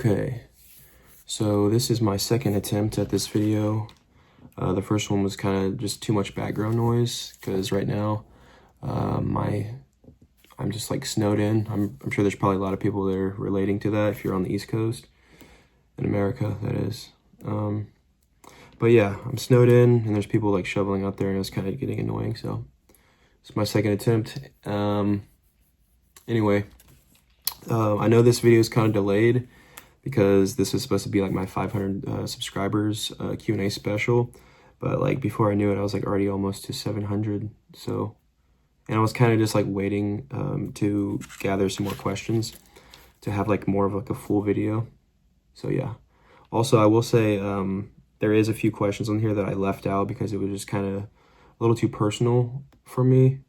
Okay, so this is my second attempt at this video. The first one was kind of just too much background noise because right now I'm just like snowed in. I'm sure there's probably a lot of people that are relating to that if you're on the East Coast in America, that is. But yeah, I'm snowed in and there's people like shoveling out there and it's kind of getting annoying. So it's my second attempt. Anyway, I know this video is kind of delayed because this is supposed to be like my 500 subscribers Q&A special, but like before I knew it, I was like already almost to 700. So, and I was kind of just like waiting to gather some more questions to have like more of like a full video. So yeah. Also, I will say there is a few questions on here that I left out because it was just kind of a little too personal for me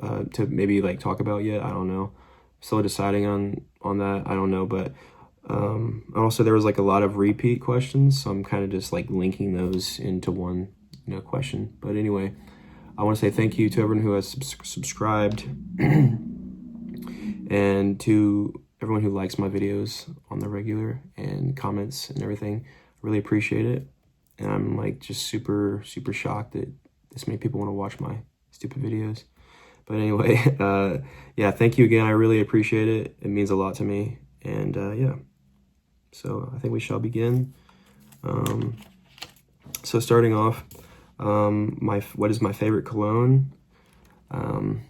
to maybe like talk about yet. I don't know. Still deciding on that. I don't know, but also there was like a lot of repeat questions, so I'm kind of just like linking those into one question. But anyway, I want to say thank you to everyone who has subscribed and to everyone who likes my videos on the regular and comments and everything. I really appreciate it, and I'm like just super shocked that this many people want to watch my stupid videos. But anyway, yeah, thank you again. I really appreciate it. It means a lot to me. And yeah, so I think we shall begin. So starting off, what is my favorite cologne? And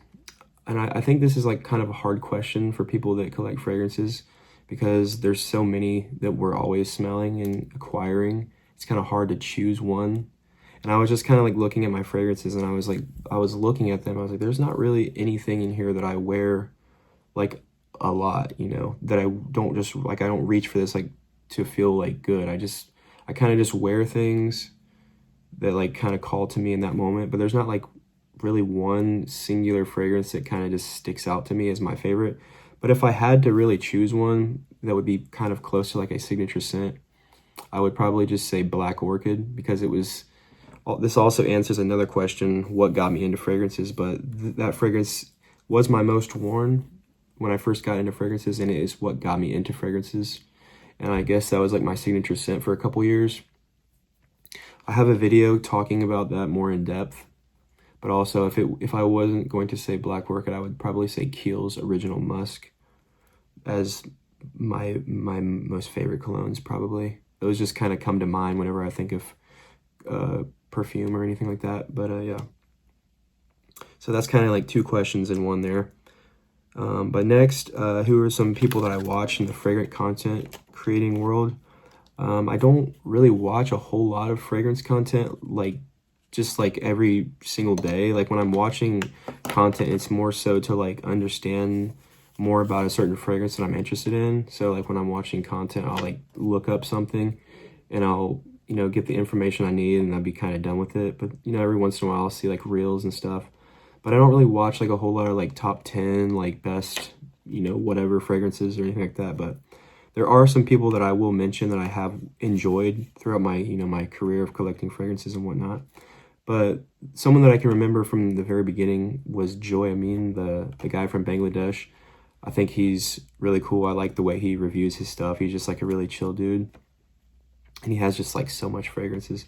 I think this is like kind of a hard question for people that collect fragrances because there's so many that we're always smelling and acquiring. It's kind of hard to choose one. And I was just kind of like looking at my fragrances and I was looking at them. I was like, there's not really anything in here that I wear like a lot, that I don't just like, I don't reach for this like to feel like good. I kind of just wear things that like kind of call to me in that moment, but there's not like really one singular fragrance that kind of just sticks out to me as my favorite. But if I had to really choose one that would be kind of close to like a signature scent, I would probably just say Black Orchid, because this also answers another question, what got me into fragrances, but that fragrance was my most worn when I first got into fragrances, and it is what got me into fragrances. And I guess that was like my signature scent for a couple years. I have a video talking about that more in depth, but also if I wasn't going to say Black Orchid, I would probably say Kiehl's Original Musk as my most favorite colognes, probably. Those just kind of come to mind whenever I think of perfume or anything like that. But yeah, so that's kind of like two questions in one there. But next, who are some people that I watch in the fragrant content creating world? I don't really watch a whole lot of fragrance content like just like every single day. Like when I'm watching content, it's more so to like understand more about a certain fragrance that I'm interested in. So like when I'm watching content, I'll like look up something and I'll get the information I need and I'll be kind of done with it. But every once in a while I'll see like reels and stuff, but I don't really watch like a whole lot of like top 10 like best whatever fragrances or anything like that. But there are some people that I will mention that I have enjoyed throughout my my career of collecting fragrances and whatnot. But someone that I can remember from the very beginning was Joy Amin, the guy from Bangladesh. I think he's really cool. I like the way he reviews his stuff. He's just like a really chill dude. And he has just like so much fragrances.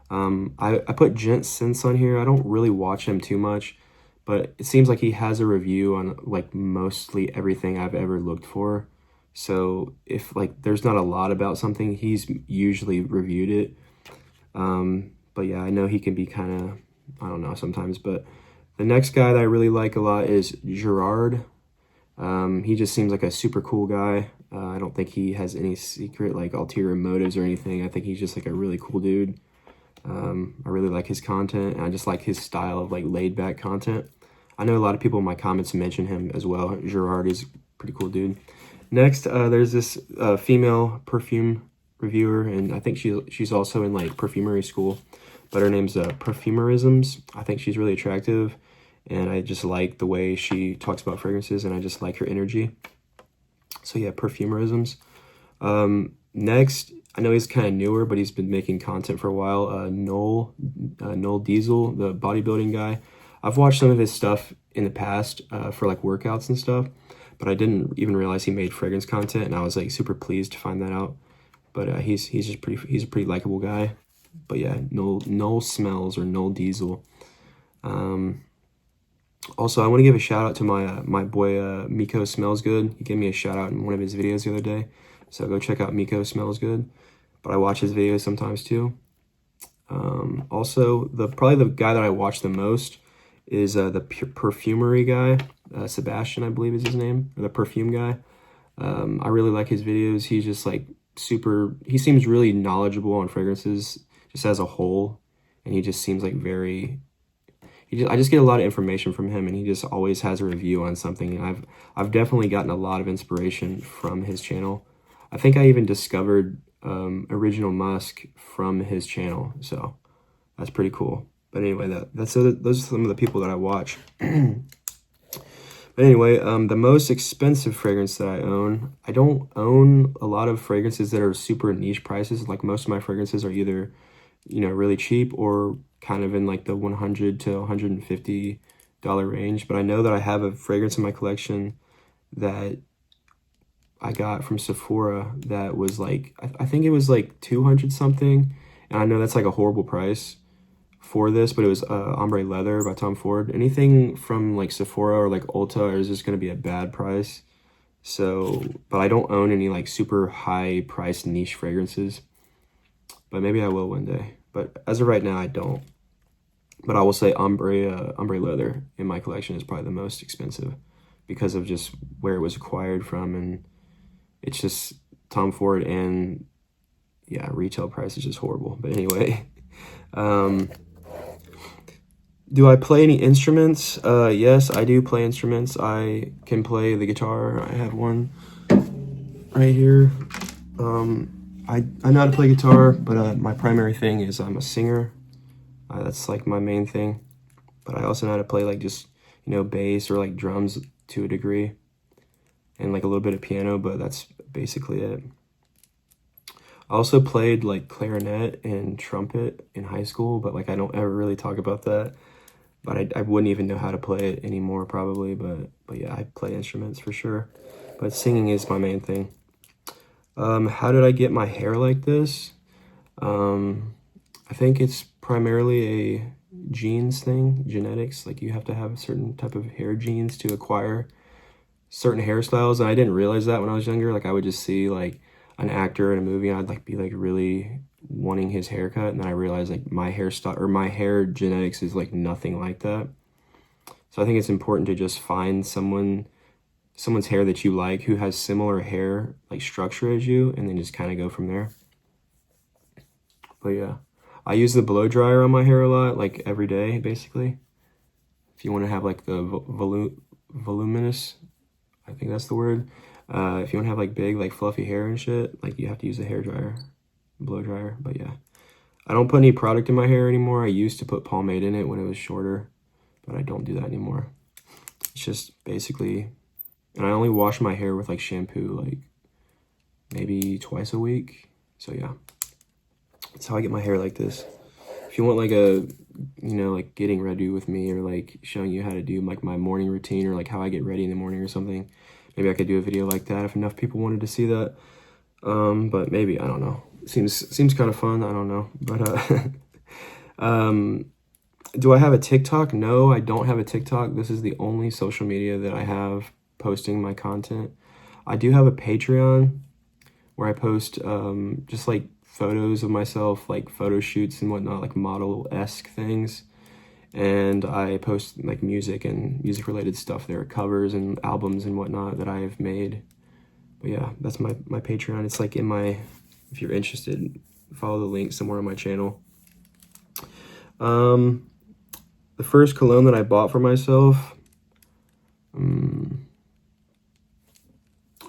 I put Gent Sense on here. I don't really watch him too much, but it seems like he has a review on like mostly everything I've ever looked for. So if like there's not a lot about something, he's usually reviewed it. But yeah, I know he can be kind of, I don't know sometimes. But the next guy that I really like a lot is Gerard. He just seems like a super cool guy. I don't think he has any secret like ulterior motives or anything. I think he's just like a really cool dude. I really like his content, and I just like his style of like laid back content. I know a lot of people in my comments mention him as well. Gerard is a pretty cool dude. Next, there's this female perfume reviewer, and I think she's also in like perfumery school, but her name's Perfumerisms. I think she's really attractive, and I just like the way she talks about fragrances, and I just like her energy. So yeah, Perfumerisms. Next, I know he's kind of newer, but he's been making content for a while. Noel Diesel, the bodybuilding guy. I've watched some of his stuff in the past for like workouts and stuff, but I didn't even realize he made fragrance content, and I was like super pleased to find that out. But he's a pretty likable guy. But yeah, Null Smells, or Null Diesel. Also, I want to give a shout out to my boy Miko Smells Good. He gave me a shout out in one of his videos the other day, so go check out Miko Smells Good. But I watch his videos sometimes too. Also, probably the guy that I watch the most is the perfumery guy, Sebastian, I believe is his name, or the perfume guy. I really like his videos. He's just like he seems really knowledgeable on fragrances just as a whole, and he just seems like I just get a lot of information from him, and he just always has a review on something. And I've definitely gotten a lot of inspiration from his channel. I think I even discovered Original Musk from his channel, so that's pretty cool. But anyway, those are some of the people that I watch. But anyway, the most expensive fragrance that I own, I don't own a lot of fragrances that are super niche prices. Like most of my fragrances are either, really cheap or kind of in like the $100 to $150 range. But I know that I have a fragrance in my collection that I got from Sephora that was like, I think it was like 200 something. And I know that's like a horrible price for this, but it was Ombre Leather by Tom Ford. Anything from like Sephora or like Ulta is just going to be a bad price. So, but I don't own any like super high priced niche fragrances, but maybe I will one day. But as of right now, I don't. But I will say Ombre Leather in my collection is probably the most expensive because of just where it was acquired from, and it's just Tom Ford, and yeah, retail price is just horrible. But anyway, do I play any instruments? Yes, I do play instruments. I can play the guitar. I have one right here. I know how to play guitar, but my primary thing is I'm a singer. That's like my main thing. But I also know how to play like just, bass or like drums to a degree, and like a little bit of piano, but that's basically it. I also played like clarinet and trumpet in high school, but like I don't ever really talk about that. But I wouldn't even know how to play it anymore probably, but yeah, I play instruments for sure. But singing is my main thing. How did I get my hair like this? I think it's primarily a genes thing, genetics. Like you have to have a certain type of hair genes to acquire certain hairstyles, and I didn't realize that when I was younger. Like I would just see like an actor in a movie, and I'd like be like really wanting his haircut, and then I realized like my hairstyle or my hair genetics is like nothing like that. So I think it's important to just find someone's hair that you like who has similar hair like structure as you, and then just kind of go from there. But yeah, I use the blow dryer on my hair a lot, like every day basically. If you want to have like the voluminous, I think that's the word. If you want to have like big, like fluffy hair and shit, like you have to use a hair dryer, blow dryer. But yeah, I don't put any product in my hair anymore. I used to put pomade in it when it was shorter, but I don't do that anymore. It's just basically, and I only wash my hair with like shampoo, like maybe twice a week. So yeah, that's how I get my hair like this. If you want like a, like getting ready with me, or like showing you how to do like my morning routine, or like how I get ready in the morning or something, maybe I could do a video like that if enough people wanted to see that. But maybe, I don't know. Seems kind of fun. I don't know. But do I have a TikTok? No, I don't have a TikTok. This is the only social media that I have posting my content. I do have a Patreon where I post just like photos of myself, like photo shoots and whatnot, like model-esque things. And I post like music and music related stuff there, covers and albums and whatnot that I have made. But yeah, that's my Patreon. It's like if you're interested, follow the link somewhere on my channel. The first cologne that I bought for myself,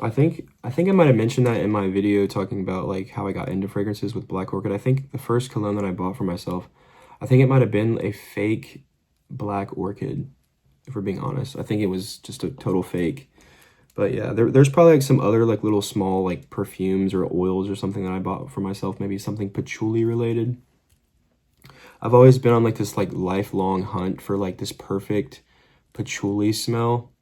I think I might have mentioned that in my video talking about like how I got into fragrances with Black Orchid. I think the first cologne that I bought for myself, I think it might have been a fake Black Orchid, if we're being honest. I think it was just a total fake. But yeah, there's probably like some other like little small like perfumes or oils or something that I bought for myself, maybe something patchouli related. I've always been on like this like lifelong hunt for like this perfect patchouli smell.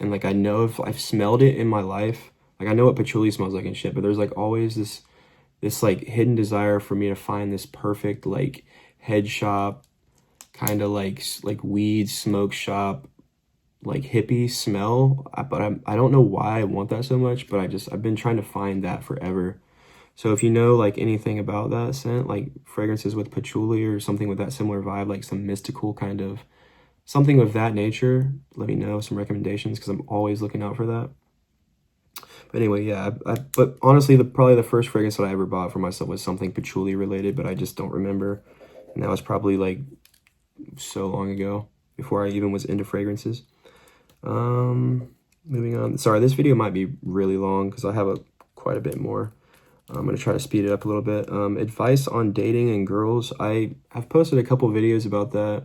and like I know if I've smelled it in my life, like I know what patchouli smells like and shit, but there's like always this like hidden desire for me to find this perfect like head shop kind of like weed smoke shop like hippie smell. But I don't know why I want that so much, but I've been trying to find that forever. So if you know like anything about that scent, like fragrances with patchouli or something with that similar vibe, like some mystical kind of something of that nature, let me know some recommendations because I'm always looking out for that. But anyway, yeah, but honestly, probably the first fragrance that I ever bought for myself was something patchouli related, but I just don't remember. And that was probably like so long ago, before I even was into fragrances. Moving on. Sorry, this video might be really long because I have quite a bit more. I'm going to try to speed it up a little bit. Advice on dating and girls. I've posted a couple videos about that.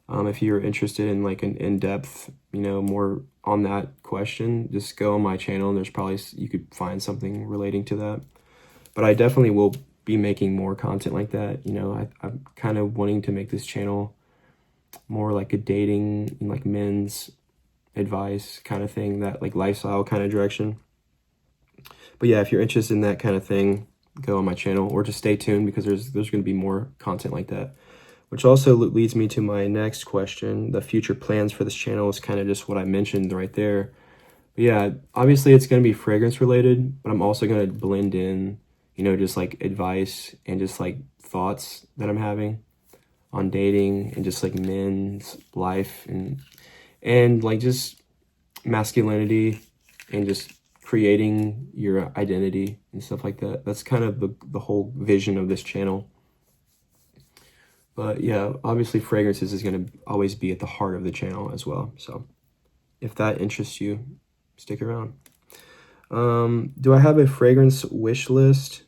If you're interested in like an in-depth, more on that question, just go on my channel and there's probably, you could find something relating to that. But I definitely will be making more content like that. I'm kind of wanting to make this channel more like a dating, like men's advice kind of thing, that like lifestyle kind of direction. But yeah, if you're interested in that kind of thing, go on my channel or just stay tuned because there's going to be more content like that. Which also leads me to my next question. The future plans for this channel is kind of just what I mentioned right there. But yeah, obviously it's going to be fragrance related, but I'm also going to blend in, just like advice and just like thoughts that I'm having on dating and just like men's life and like just masculinity and just creating your identity and stuff like that. That's kind of the whole vision of this channel. But yeah, obviously fragrances is going to always be at the heart of the channel as well. So if that interests you, stick around. Do I have a fragrance wish list?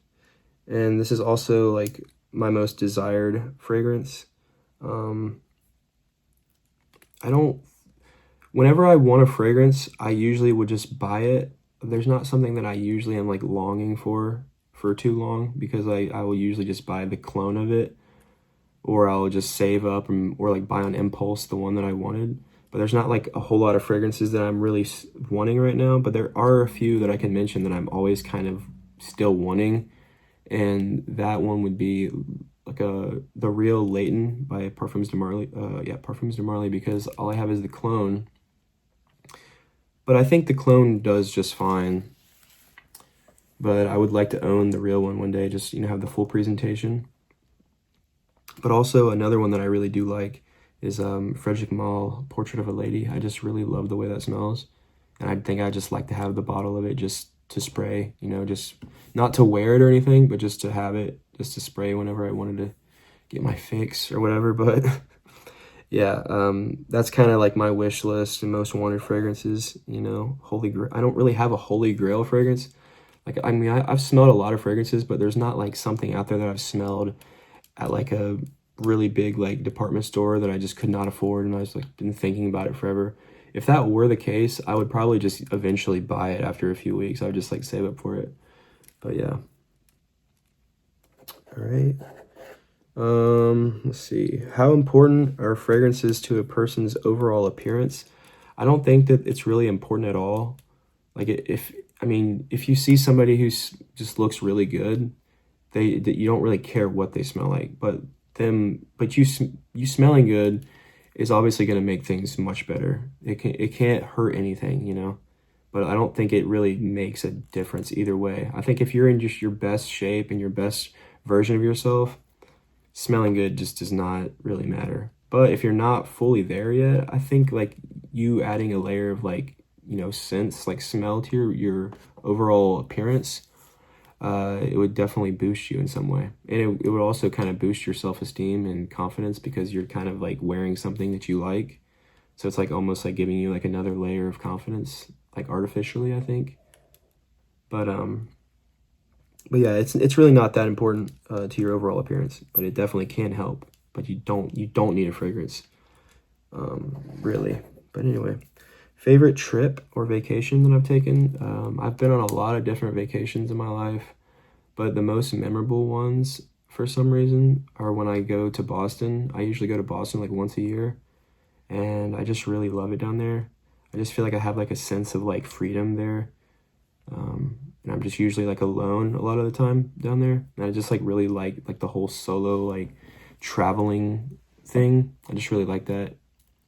And this is also like my most desired fragrance. Whenever I want a fragrance, I usually would just buy it. There's not something that I usually am like longing for too long because I will usually just buy the clone of it, or I'll just save up or like buy on impulse the one that I wanted. But there's not like a whole lot of fragrances that I'm really wanting right now, but there are a few that I can mention that I'm always kind of still wanting. And that one would be like the Real Leighton by Parfums de Marly. Parfums de Marly, because all I have is the clone. But I think the clone does just fine. But I would like to own the real one day, just, have the full presentation. But also another one that I really do like is Frederic Malle, Portrait of a Lady. I just really love the way that smells. And I think I just like to have the bottle of it just to spray, just not to wear it or anything, but just to have it, just to spray whenever I wanted to get my fix or whatever. But yeah, that's kind of like my wish list and most wanted fragrances, holy grail. I don't really have a holy grail fragrance. Like, I mean, I've smelled a lot of fragrances, but there's not like something out there that I've smelled at like a really big like department store that I just could not afford, and I was like been thinking about it forever. If that were the case, I would probably just eventually buy it after a few weeks. I would just like save up for it. But yeah. All right. Let's see. How important are fragrances to a person's overall appearance? I don't think that it's really important at all. Like if you see somebody who's just looks really good, you don't really care what they smell like, but you smelling good is obviously going to make things much better. It can't hurt anything, but I don't think it really makes a difference either way. I think if you're in just your best shape and your best version of yourself, smelling good just does not really matter. But if you're not fully there yet, I think like you adding a layer of like, scents, like smell to your overall appearance, it would definitely boost you in some way. And it would also kind of boost your self-esteem and confidence because you're kind of like wearing something that you like. So it's like almost like giving you like another layer of confidence, like artificially, I think. But yeah, it's really not that important to your overall appearance, but it definitely can help. But you don't need a fragrance, really. But anyway, favorite trip or vacation that I've taken. I've been on a lot of different vacations in my life, but the most memorable ones, for some reason, are when I go to Boston. I usually go to Boston like once a year, and I just really love it down there. just feel like I have like a sense of like freedom there. And I'm just usually like alone a lot of the time down there. And I just like really like the whole solo like traveling thing. I just really like that.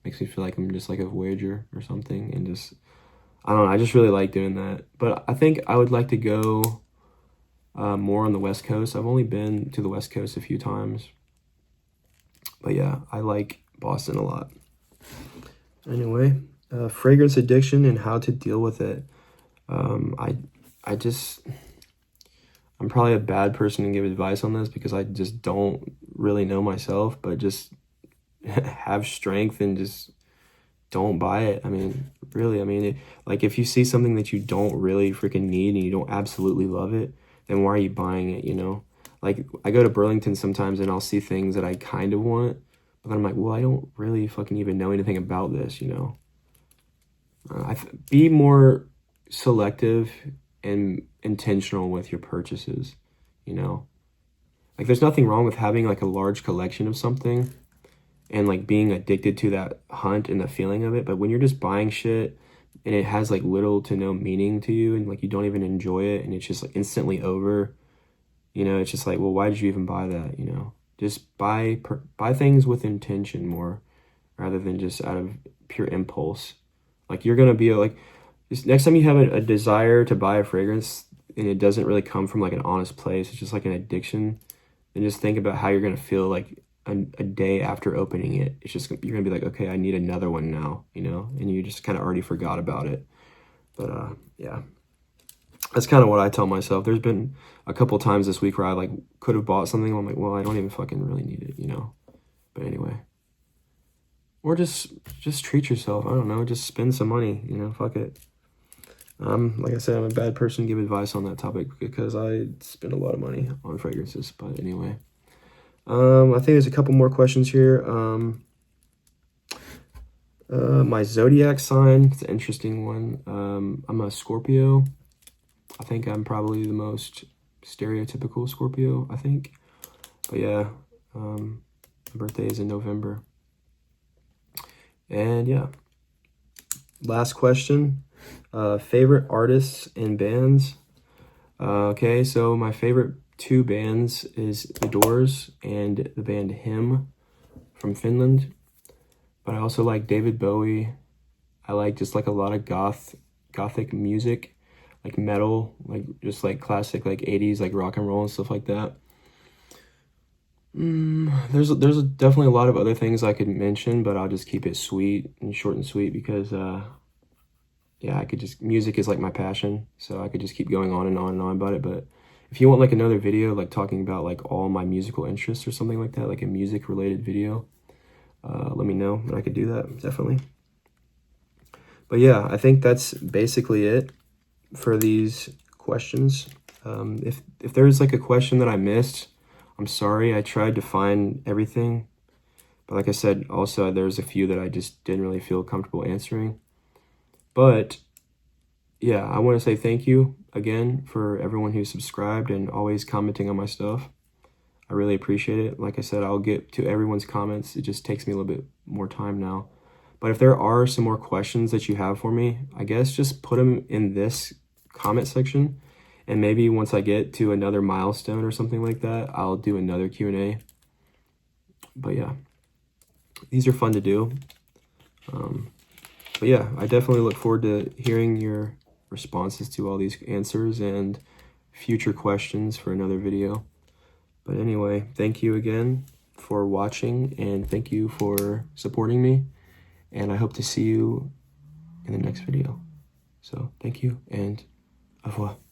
Makes me feel like I'm just like a voyager or something, and just, I don't know, I just really like doing that. But I think I would like to go more on the West Coast. I've only been to the West Coast a few times. But yeah, I like Boston a lot. Anyway, fragrance addiction and how to deal with it. I just, I'm probably a bad person to give advice on this because I just don't really know myself, but just have strength and just don't buy it. I mean, really, I mean, like if you see something that you don't really freaking need and you don't absolutely love it, then why are you buying it, you know? Like I go to Burlington sometimes and I'll see things that I kind of want, but then I'm like, well, I don't really fucking even know anything about this, you know? Be more selective and intentional with your purchases, you know? Like there's nothing wrong with having like a large collection of something and like being addicted to that hunt and the feeling of it, but when you're just buying shit and it has like little to no meaning to you and like you don't even enjoy it and it's just like instantly over, you know, it's just like, well, why did you even buy that, you know? Just buy things with intention more rather than just out of pure impulse. Like you're gonna be like, next time you have a desire to buy a fragrance and it doesn't really come from like an honest place, it's just like an addiction, then just think about how you're gonna feel like a day after opening it. It's just, you're gonna be like, okay, I need another one now, you know, and you just kind of already forgot about it. But yeah, that's kind of what I tell myself. There's been a couple times this week where I like could have bought something, I'm like, well, I don't even fucking really need it, you know. But anyway, or just treat yourself. I don't know, just spend some money, you know, fuck it. Like I said, I'm a bad person to give advice on that topic because I spend a lot of money on fragrances. But anyway, I think there's a couple more questions here. My zodiac sign, it's an interesting one. I'm a Scorpio. I think I'm probably the most stereotypical Scorpio, I think. But yeah, my birthday is in November. And yeah, last question. Favorite artists and bands. Okay, so my favorite two bands is The Doors and the band Him from Finland. But I also like David Bowie. I like just like a lot of gothic music, like metal, like just like classic like 80s like rock and roll and stuff like that. There's definitely a lot of other things I could mention, but I'll just keep it sweet and short and sweet because yeah, I could just, music is like my passion, so I could just keep going on and on and on about it. But if you want like another video like talking about like all my musical interests or something like that, like a music related video, let me know and I could do that, definitely. But yeah, I think that's basically it for these questions. If there's like a question that I missed, I'm sorry. I tried to find everything, but like I said, also there's a few that I just didn't really feel comfortable answering. But yeah, I want to say thank you again for everyone who subscribed and always commenting on my stuff. I really appreciate it. Like I said, I'll get to everyone's comments. It just takes me a little bit more time now. But if there are some more questions that you have for me, I guess just put them in this comment section. And maybe once I get to another milestone or something like that, I'll do another Q&A. But yeah, these are fun to do. But yeah, I definitely look forward to hearing your responses to all these answers and future questions for another video. But anyway, thank you again for watching and thank you for supporting me. And I hope to see you in the next video. So thank you and au revoir.